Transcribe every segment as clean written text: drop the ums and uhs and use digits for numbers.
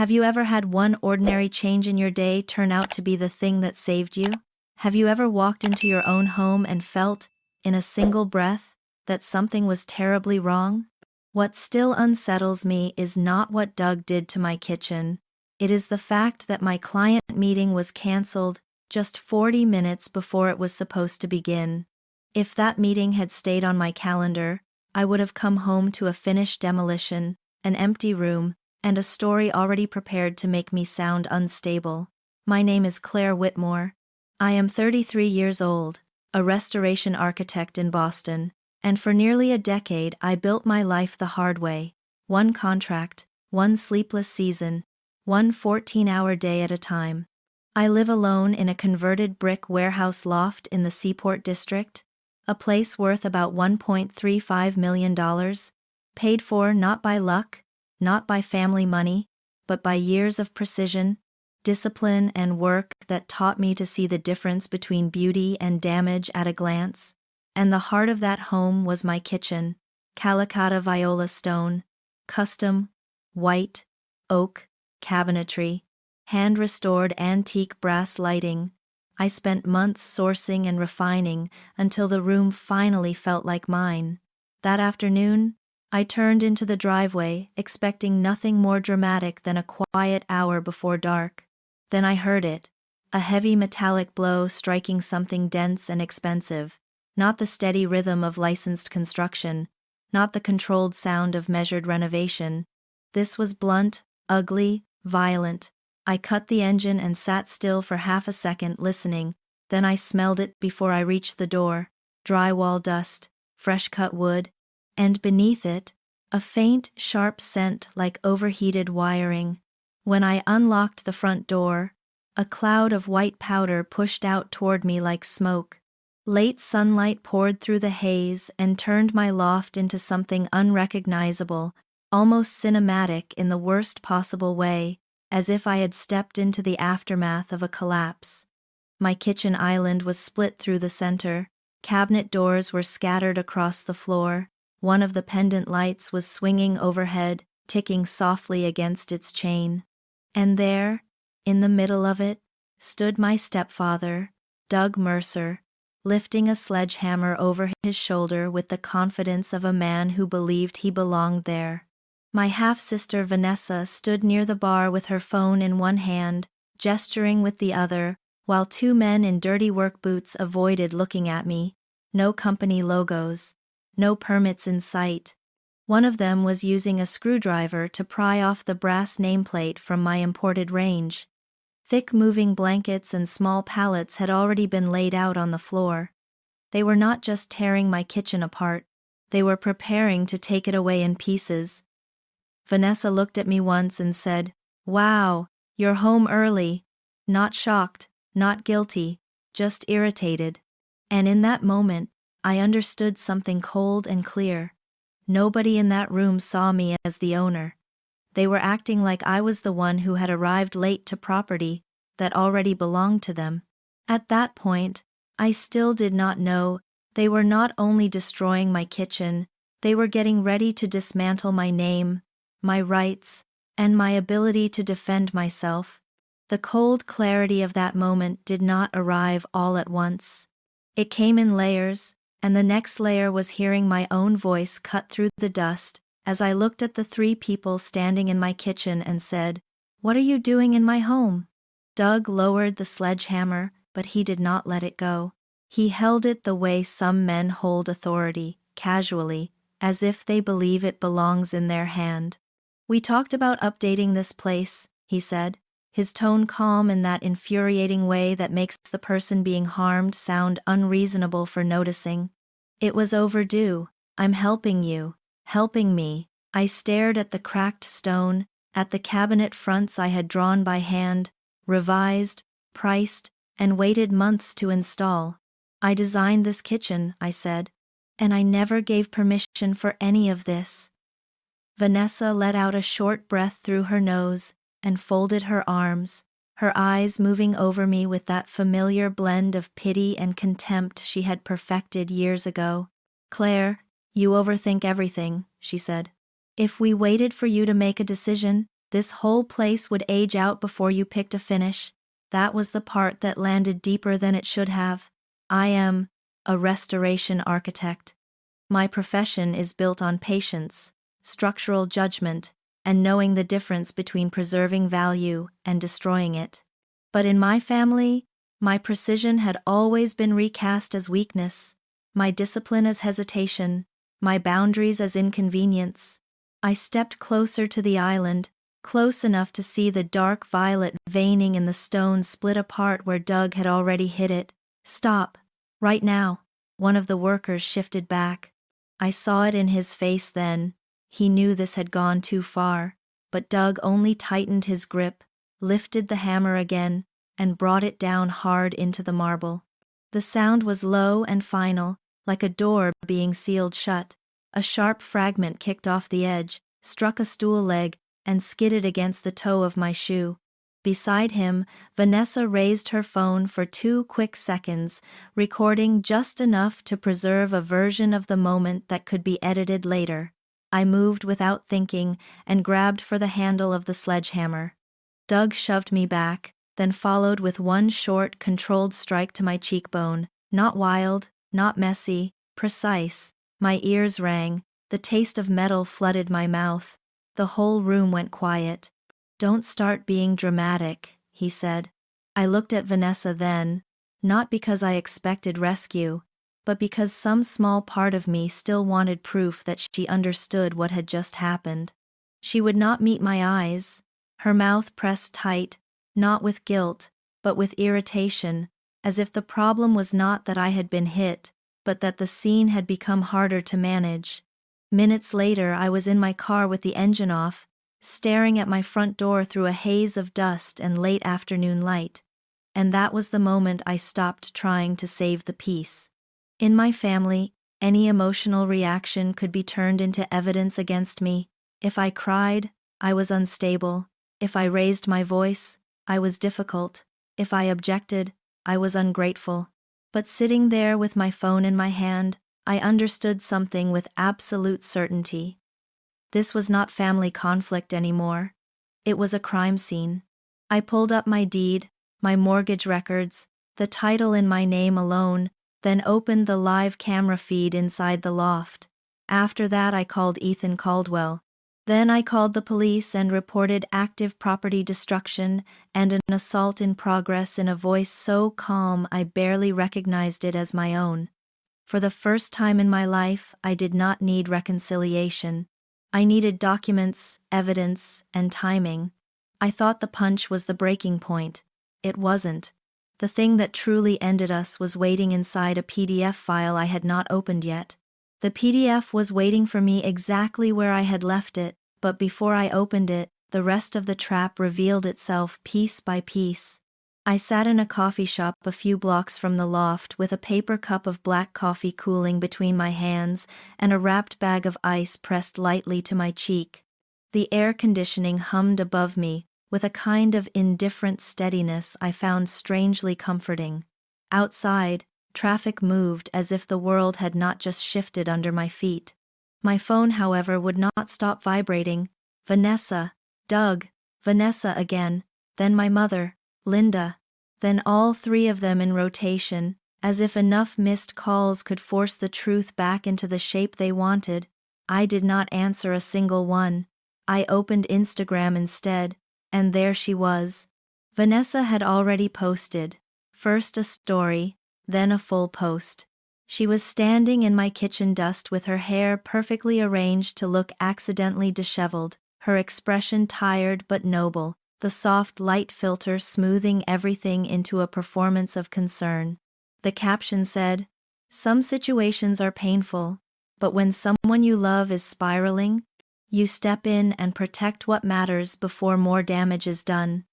Have you ever had one ordinary change in your day turn out to be the thing that saved you? Have you ever walked into your own home and felt, in a single breath, that something was terribly wrong? What still unsettles me is not what Doug did to my kitchen. It is the fact that my client meeting was canceled just 40 minutes before it was supposed to begin. If that meeting had stayed on my calendar, I would have come home to a finished demolition, an empty room, and a story already prepared to make me sound unstable. My name is Claire Whitmore. I am 33 years old, a restoration architect in Boston, and for nearly a decade I built my life the hard way. One contract, one sleepless season, one 14-hour day at a time. I live alone in a converted brick warehouse loft in the Seaport District, a place worth about $1.35 million, paid for not by luck, not by family money, but by years of precision, discipline, and work that taught me to see the difference between beauty and damage at a glance. And the heart of that home was my kitchen, Calicata viola stone, custom, white, oak, cabinetry, hand-restored antique brass lighting. I spent months sourcing and refining until the room finally felt like mine. That afternoon, I turned into the driveway, expecting nothing more dramatic than a quiet hour before dark. Then I heard it, a heavy metallic blow striking something dense and expensive, not the steady rhythm of licensed construction, not the controlled sound of measured renovation. This was blunt, ugly, violent. I cut the engine and sat still for half a second listening, then I smelled it before I reached the door, drywall dust, fresh-cut wood, and beneath it, a faint, sharp scent like overheated wiring. When I unlocked the front door, a cloud of white powder pushed out toward me like smoke. Late sunlight poured through the haze and turned my loft into something unrecognizable, almost cinematic in the worst possible way, as if I had stepped into the aftermath of a collapse. My kitchen island was split through the center, cabinet doors were scattered across the floor, one of the pendant lights was swinging overhead, ticking softly against its chain. And there, in the middle of it, stood my stepfather, Doug Mercer, lifting a sledgehammer over his shoulder with the confidence of a man who believed he belonged there. My half-sister Vanessa stood near the bar with her phone in one hand, gesturing with the other, while two men in dirty work boots avoided looking at me. No company logos. No permits in sight. One of them was using a screwdriver to pry off the brass nameplate from my imported range. Thick moving blankets and small pallets had already been laid out on the floor. They were not just tearing my kitchen apart, they were preparing to take it away in pieces. Vanessa looked at me once and said, "Wow, you're home early." Not shocked, not guilty, just irritated. And in that moment, I understood something cold and clear. Nobody in that room saw me as the owner. They were acting like I was the one who had arrived late to property that already belonged to them. At that point, I still did not know they were not only destroying my kitchen, they were getting ready to dismantle my name, my rights, and my ability to defend myself. The cold clarity of that moment did not arrive all at once. It came in layers, and the next layer was hearing my own voice cut through the dust as I looked at the three people standing in my kitchen and said, "What are you doing in my home?" Doug lowered the sledgehammer, but he did not let it go. He held it the way some men hold authority, casually, as if they believe it belongs in their hand. "We talked about updating this place," he said, his tone calm in that infuriating way that makes the person being harmed sound unreasonable for noticing. "It was overdue. I'm helping you. Helping me." I stared at the cracked stone, at the cabinet fronts I had drawn by hand, revised, priced, and waited months to install. "I designed this kitchen," I said, "and I never gave permission for any of this." Vanessa let out a short breath through her nose and folded her arms, her eyes moving over me with that familiar blend of pity and contempt she had perfected years ago. "Claire, you overthink everything," she said. "If we waited for you to make a decision, This whole place would age out before you picked a finish. That was the part that landed deeper than it should have. I am a restoration architect. My profession is built on patience, structural judgment, and knowing the difference between preserving value and destroying it. But in my family, my precision had always been recast as weakness, my discipline as hesitation, my boundaries as inconvenience. I stepped closer to the island, close enough to see the dark violet veining in the stone split apart where Doug had already hit it. "Stop. Right now." One of the workers shifted back. I saw it in his face then. He knew this had gone too far, but Doug only tightened his grip, lifted the hammer again, and brought it down hard into the marble. The sound was low and final, like a door being sealed shut. A sharp fragment kicked off the edge, struck a stool leg, and skidded against the toe of my shoe. Beside him, Vanessa raised her phone for 2 quick seconds, recording just enough to preserve a version of the moment that could be edited later. I moved without thinking and grabbed for the handle of the sledgehammer. Doug shoved me back, then followed with one short, controlled strike to my cheekbone. Not wild, not messy, precise. My ears rang, the taste of metal flooded my mouth. The whole room went quiet. "Don't start being dramatic," he said. I looked at Vanessa then, not because I expected rescue, but because some small part of me still wanted proof that she understood what had just happened. She would not meet my eyes, her mouth pressed tight, not with guilt, but with irritation, as if the problem was not that I had been hit, but that the scene had become harder to manage. Minutes later, I was in my car with the engine off, staring at my front door through a haze of dust and late afternoon light. And that was the moment I stopped trying to save the peace. In my family, any emotional reaction could be turned into evidence against me. If I cried, I was unstable. If I raised my voice, I was difficult. If I objected, I was ungrateful. But sitting there with my phone in my hand, I understood something with absolute certainty. This was not family conflict anymore. It was a crime scene. I pulled up my deed, my mortgage records, the title in my name alone, then opened the live camera feed inside the loft. After that, I called Ethan Caldwell. Then I called the police and reported active property destruction and an assault in progress in a voice so calm I barely recognized it as my own. For the first time in my life, I did not need reconciliation. I needed documents, evidence, and timing. I thought the punch was the breaking point. It wasn't. The thing that truly ended us was waiting inside a PDF file I had not opened yet. The PDF was waiting for me exactly where I had left it, but before I opened it, the rest of the trap revealed itself piece by piece. I sat in a coffee shop a few blocks from the loft with a paper cup of black coffee cooling between my hands and a wrapped bag of ice pressed lightly to my cheek. The air conditioning hummed above me with a kind of indifferent steadiness I found strangely comforting. Outside, traffic moved as if the world had not just shifted under my feet. My phone, however, would not stop vibrating. Vanessa, Doug, Vanessa again, then my mother, Linda, then all 3 of them in rotation, as if enough missed calls could force the truth back into the shape they wanted. I did not answer a single one. I opened Instagram instead, and there she was. Vanessa had already posted, first a story, then a full post. She was standing in my kitchen dust with her hair perfectly arranged to look accidentally disheveled, her expression tired but noble, the soft light filter smoothing everything into a performance of concern. The caption said, "Some situations are painful, but when someone you love is spiraling, you step in and protect what matters before more damage is done."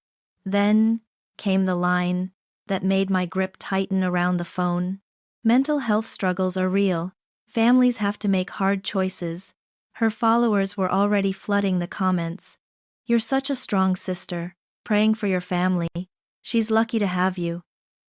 Then came the line that made my grip tighten around the phone. "Mental health struggles are real. Families have to make hard choices." Her followers were already flooding the comments. "You're such a strong sister, praying for your family. She's lucky to have you."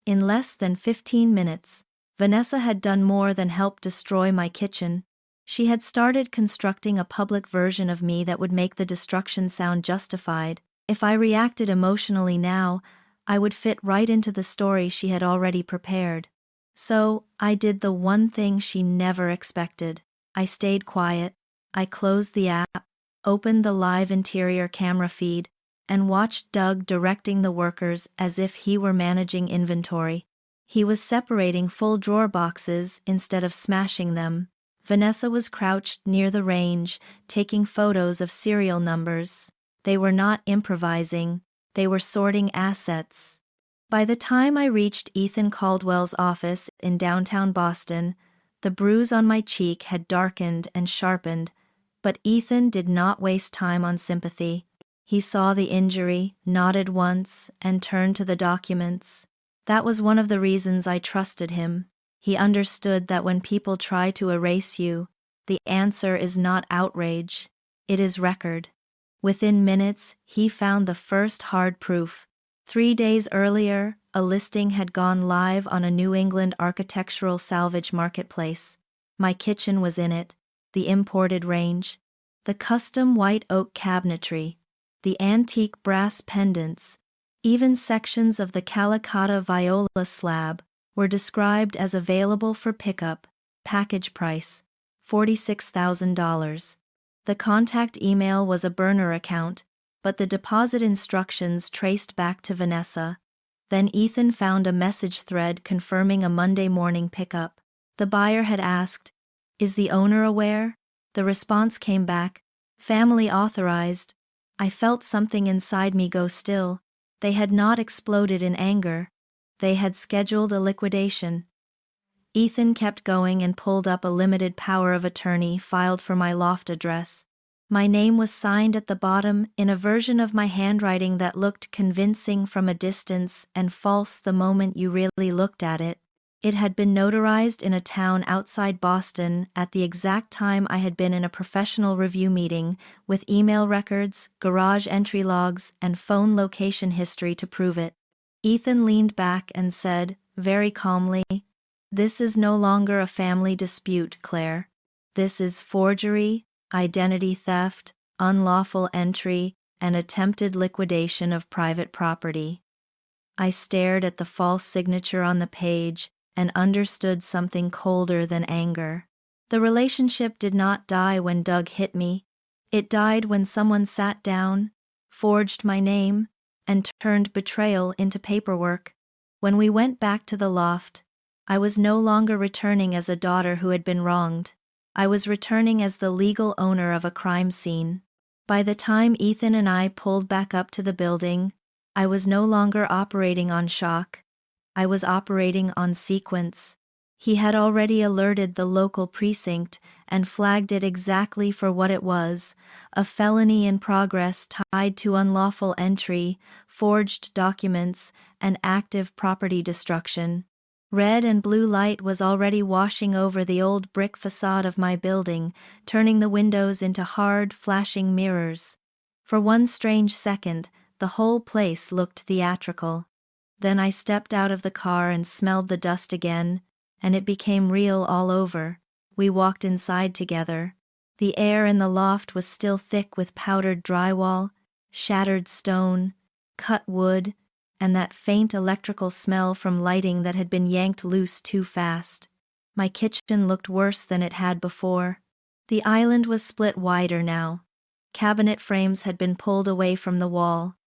In less than 15 minutes, Vanessa had done more than help destroy my kitchen. She had started constructing a public version of me that would make the destruction sound justified. If I reacted emotionally now, I would fit right into the story she had already prepared. So, I did the one thing she never expected. I stayed quiet. I closed the app, opened the live interior camera feed, and watched Doug directing the workers as if he were managing inventory. He was separating full drawer boxes instead of smashing them. Vanessa was crouched near the range, taking photos of serial numbers. They were not improvising, they were sorting assets. By the time I reached Ethan Caldwell's office in downtown Boston, the bruise on my cheek had darkened and sharpened, but Ethan did not waste time on sympathy. He saw the injury, nodded once, and turned to the documents. That was one of the reasons I trusted him. He understood that when people try to erase you, the answer is not outrage, it is record. Within minutes, he found the first hard proof. 3 days earlier, a listing had gone live on a New England architectural salvage marketplace. My kitchen was in it, the imported range, the custom white oak cabinetry, the antique brass pendants, even sections of the Calicotta viola slab were described as available for pickup, package price, $46,000. The contact email was a burner account, but the deposit instructions traced back to Vanessa. Then Ethan found a message thread confirming a Monday morning pickup. The buyer had asked, "Is the owner aware?" The response came back, "Family authorized." I felt something inside me go still. They had not exploded in anger. They had scheduled a liquidation. Ethan kept going and pulled up a limited power of attorney filed for my loft address. My name was signed at the bottom in a version of my handwriting that looked convincing from a distance and false the moment you really looked at it. It had been notarized in a town outside Boston at the exact time I had been in a professional review meeting, with email records, garage entry logs, and phone location history to prove it. Ethan leaned back and said, very calmly, "This is no longer a family dispute, Claire. This is forgery, identity theft, unlawful entry, and attempted liquidation of private property." I stared at the false signature on the page and understood something colder than anger. The relationship did not die when Doug hit me. It died when someone sat down, forged my name, and turned betrayal into paperwork. When we went back to the loft, I was no longer returning as a daughter who had been wronged. I was returning as the legal owner of a crime scene. By the time Ethan and I pulled back up to the building, I was no longer operating on shock. I was operating on sequence. He had already alerted the local precinct and flagged it exactly for what it was, a felony in progress tied to unlawful entry, forged documents, and active property destruction. Red and blue light was already washing over the old brick facade of my building, turning the windows into hard, flashing mirrors. For one strange second, the whole place looked theatrical. Then I stepped out of the car and smelled the dust again, and it became real all over. We walked inside together. The air in the loft was still thick with powdered drywall, shattered stone, cut wood, and that faint electrical smell from lighting that had been yanked loose too fast. My kitchen looked worse than it had before. The island was split wider now. Cabinet frames had been pulled away from the wall.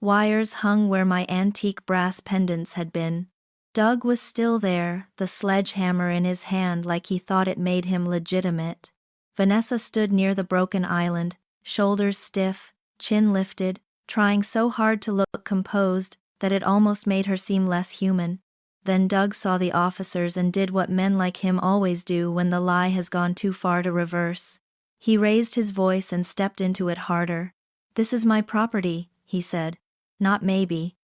Wires hung where my antique brass pendants had been. Doug was still there, the sledgehammer in his hand like he thought it made him legitimate. Vanessa stood near the broken island, shoulders stiff, chin lifted, trying so hard to look composed that it almost made her seem less human. Then Doug saw the officers and did what men like him always do when the lie has gone too far to reverse. He raised his voice and stepped into it harder. "This is my property," he said. "Not maybe.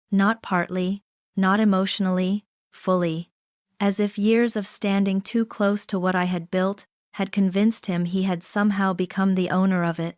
Not partly. Not emotionally. Fully." As if years of standing too close to what I had built had convinced him he had somehow become the owner of it.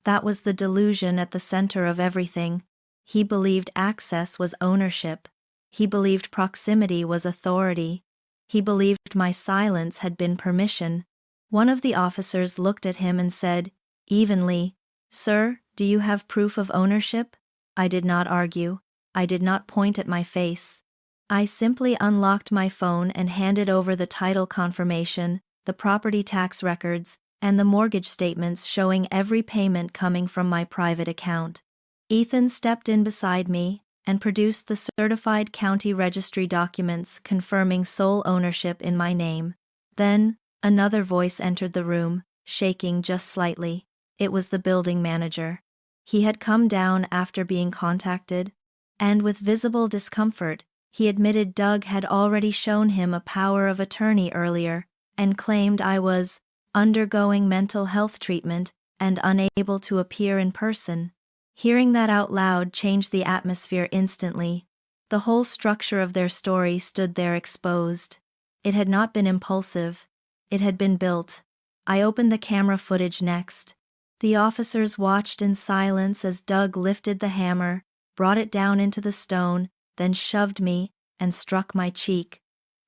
That was the delusion at the center of everything. He believed access was ownership. He believed proximity was authority. He believed my silence had been permission. One of the officers looked at him and said, evenly, "Sir, do you have proof of ownership?" I did not argue. I did not point at my face. I simply unlocked my phone and handed over the title confirmation, the property tax records, and the mortgage statements showing every payment coming from my private account. Ethan stepped in beside me and produced the certified county registry documents confirming sole ownership in my name. Then, another voice entered the room, shaking just slightly. It was the building manager. He had come down after being contacted, and with visible discomfort, he admitted Doug had already shown him a power of attorney earlier, and claimed I was undergoing mental health treatment and unable to appear in person. Hearing that out loud changed the atmosphere instantly. The whole structure of their story stood there exposed. It had not been impulsive. It had been built. I opened the camera footage next. The officers watched in silence as Doug lifted the hammer, brought it down into the stone, then shoved me and struck my cheek.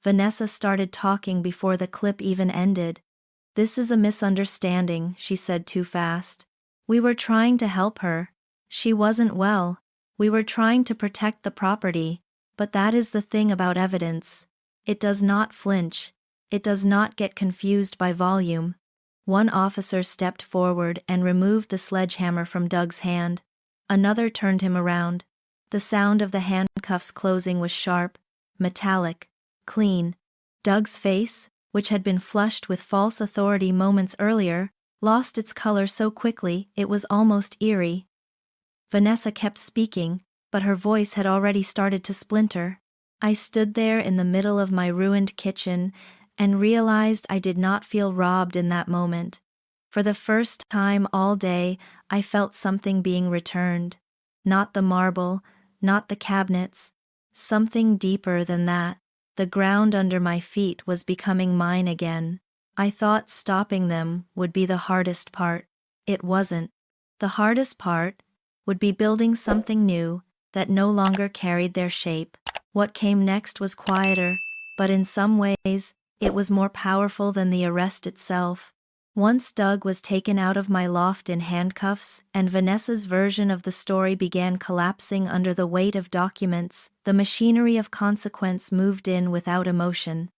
Vanessa started talking before the clip even ended. "This is a misunderstanding," she said too fast. "We were trying to help her. She wasn't well. We were trying to protect the property, but that is the thing about evidence. It does not flinch. It does not get confused by volume." One officer stepped forward and removed the sledgehammer from Doug's hand. Another turned him around. The sound of the handcuffs closing was sharp, metallic, clean. Doug's face, which had been flushed with false authority moments earlier, lost its color so quickly it was almost eerie. Vanessa kept speaking, but her voice had already started to splinter. I stood there in the middle of my ruined kitchen and realized I did not feel robbed in that moment. For the first time all day, I felt something being returned. Not the marble, not the cabinets. Something deeper than that. The ground under my feet was becoming mine again. I thought stopping them would be the hardest part. It wasn't. The hardest part would be building something new that no longer carried their shape. What came next was quieter, but in some ways, it was more powerful than the arrest itself. Once Doug was taken out of my loft in handcuffs and Vanessa's version of the story began collapsing under the weight of documents, the machinery of consequence moved in without emotion.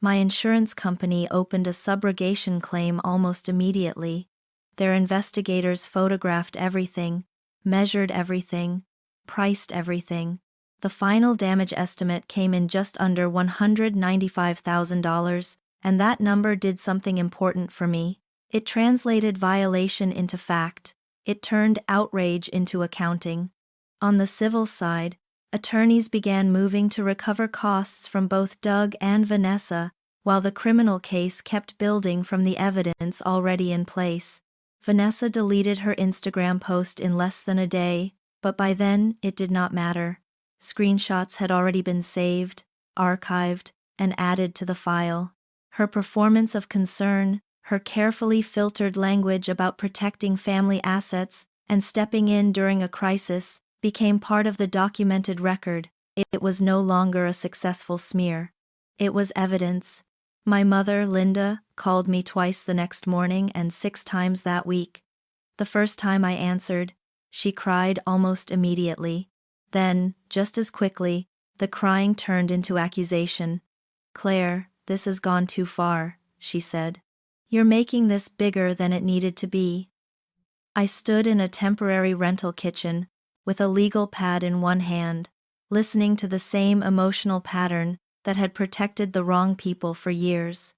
My insurance company opened a subrogation claim almost immediately. Their investigators photographed everything, measured everything, priced everything. The final damage estimate came in just under $195,000, and that number did something important for me. It translated violation into fact. It turned outrage into accounting. On the civil side, attorneys began moving to recover costs from both Doug and Vanessa, while the criminal case kept building from the evidence already in place. Vanessa deleted her Instagram post in less than a day, but by then it did not matter. Screenshots had already been saved, archived, and added to the file. Her performance of concern, her carefully filtered language about protecting family assets and stepping in during a crisis, became part of the documented record. It was no longer a successful smear. It was evidence. My mother, Linda, called me twice the next morning and 6 times that week. The first time I answered, she cried almost immediately. Then, just as quickly, the crying turned into accusation. "Claire, this has gone too far," she said. "You're making this bigger than it needed to be." I stood in a temporary rental kitchen, with a legal pad in one hand, listening to the same emotional pattern that had protected the wrong people for years.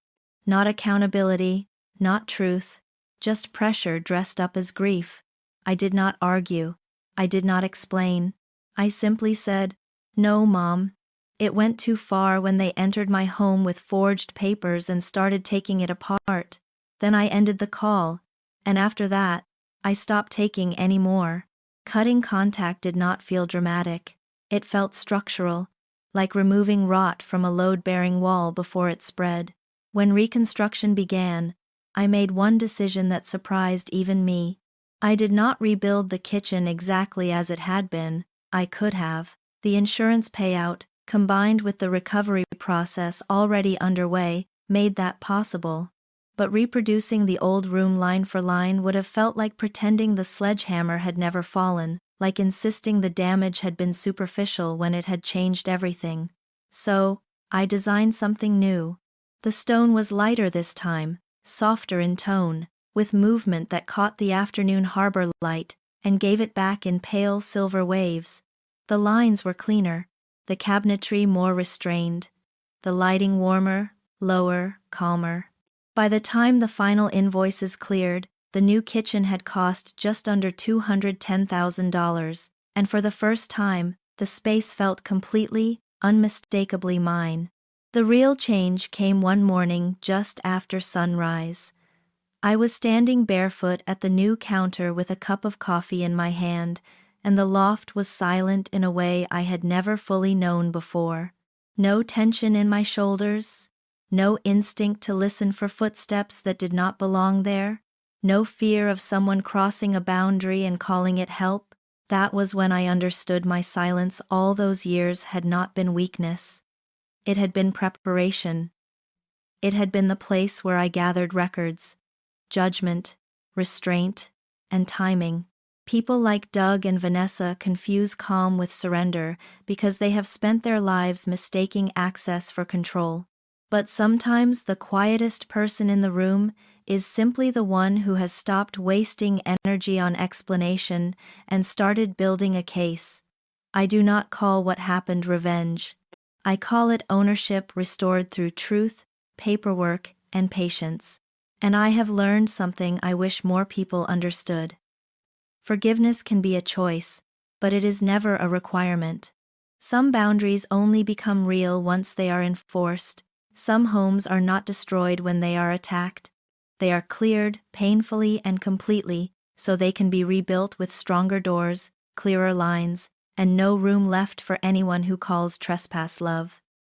Not accountability, not truth, just pressure dressed up as grief. I did not argue. I did not explain. I simply said, "No, Mom." It went too far when they entered my home with forged papers and started taking it apart. Then I ended the call, and after that, I stopped taking any more. Cutting contact did not feel dramatic. It felt structural, like removing rot from a load-bearing wall before it spread. When reconstruction began, I made one decision that surprised even me. I did not rebuild the kitchen exactly as it had been. I could have. The insurance payout, combined with the recovery process already underway, made that possible. but reproducing the old room line for line would have felt like pretending the sledgehammer had never fallen, like insisting the damage had been superficial when it had changed everything. So, I designed something new. The stone was lighter this time, softer in tone, with movement that caught the afternoon harbor light and gave it back in pale silver waves. The lines were cleaner, the cabinetry more restrained, the lighting warmer, lower, calmer. By the time the final invoices cleared, the new kitchen had cost just under $210,000, and for the first time, the space felt completely, unmistakably mine. The real change came one morning just after sunrise. I was standing barefoot at the new counter with a cup of coffee in my hand, and the loft was silent in a way I had never fully known before. No tension in my shoulders, no instinct to listen for footsteps that did not belong there, no fear of someone crossing a boundary and calling it help. That was when I understood my silence all those years had not been weakness. It had been preparation. It had been the place where I gathered records, judgment, restraint, and timing. People like Doug and Vanessa confuse calm with surrender because they have spent their lives mistaking access for control. But sometimes the quietest person in the room is simply the one who has stopped wasting energy on explanation and started building a case. I do not call what happened revenge. I call it ownership restored through truth, paperwork, and patience. And I have learned something I wish more people understood. Forgiveness can be a choice, but it is never a requirement. Some boundaries only become real once they are enforced. Some homes are not destroyed when they are attacked. They are cleared painfully and completely so they can be rebuilt with stronger doors, clearer lines, and no room left for anyone who calls trespass love.